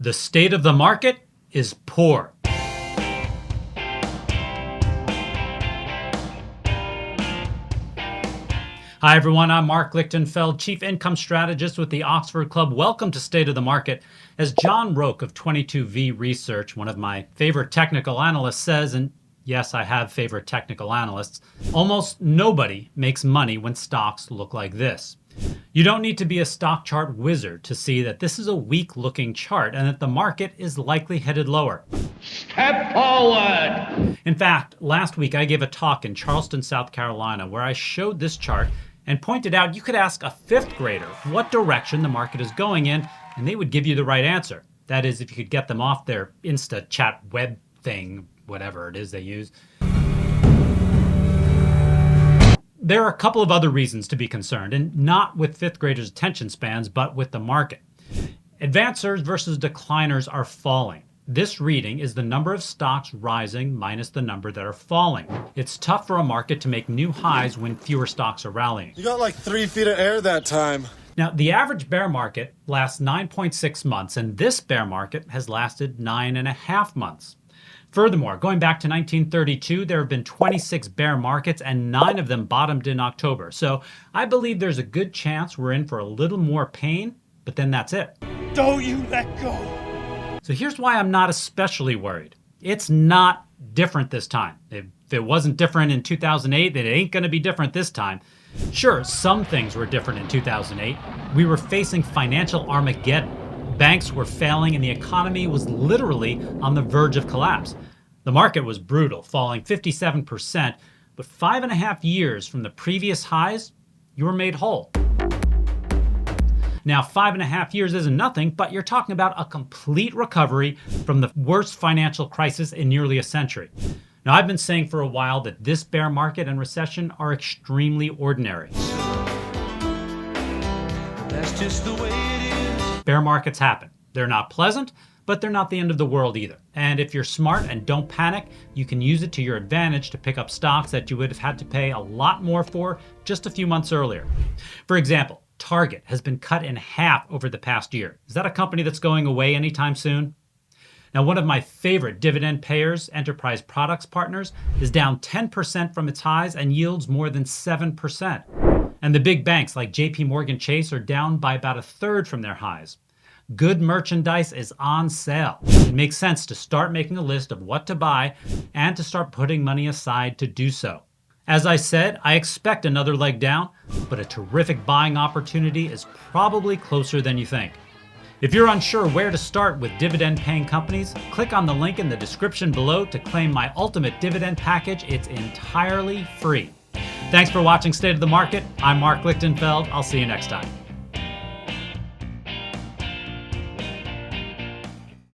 The state of the market is poor. Hi everyone, I'm Marc Lichtenfeld, Chief Income Strategist with the Oxford Club. Welcome to State of the Market. As John Roque of 22V Research, one of my favorite technical analysts, says, and yes, I have favorite technical analysts, almost nobody makes money when stocks look like this. You don't need to be a stock chart wizard to see that this is a weak-looking chart and that the market is likely headed lower. Step forward! In fact, last week I gave a talk in Charleston, South Carolina, where I showed this chart and pointed out you could ask a fifth grader what direction the market is going in, and they would give you the right answer. That is, if you could get them off their Insta chat web thing, whatever it is they use. There are a couple of other reasons to be concerned, and not with fifth graders' attention spans, but with the market. Advancers versus decliners are falling. This reading is the number of stocks rising minus the number that are falling. It's tough for a market to make new highs when fewer stocks are rallying. You got like 3 feet of air that time. Now, the average bear market lasts 9.6 months, and this bear market has lasted 9.5 months. Furthermore, going back to 1932, there have been 26 bear markets, and 9 of them bottomed in October. So I believe there's a good chance we're in for a little more pain, but then that's it. Don't you let go! So here's why I'm not especially worried. It's not different this time. If it wasn't different in 2008, then it ain't going to be different this time. Sure, some things were different in 2008. We were facing financial Armageddon. Banks were failing and the economy was literally on the verge of collapse. The market was brutal, falling 57%, but 5.5 years from the previous highs, you were made whole. Now, 5.5 years isn't nothing, but you're talking about a complete recovery from the worst financial crisis in nearly a century. Now, I've been saying for a while that this bear market and recession are extremely ordinary. That's just the way it is. Bear markets happen. They're not pleasant, but they're not the end of the world either. And if you're smart and don't panic, you can use it to your advantage to pick up stocks that you would have had to pay a lot more for just a few months earlier. For example, Target has been cut in half over the past year. Is that a company that's going away anytime soon? Now, one of my favorite dividend payers, Enterprise Products Partners, is down 10% from its highs and yields more than 7%. And the big banks like JP Morgan Chase are down by about 1/3 from their highs. Good merchandise is on sale. It makes sense to start making a list of what to buy and to start putting money aside to do so. As I said, I expect another leg down, but a terrific buying opportunity is probably closer than you think. If you're unsure where to start with dividend-paying companies, click on the link in the description below to claim my ultimate dividend package. It's entirely free. Thanks for watching State of the Market. I'm Marc Lichtenfeld. I'll see you next time.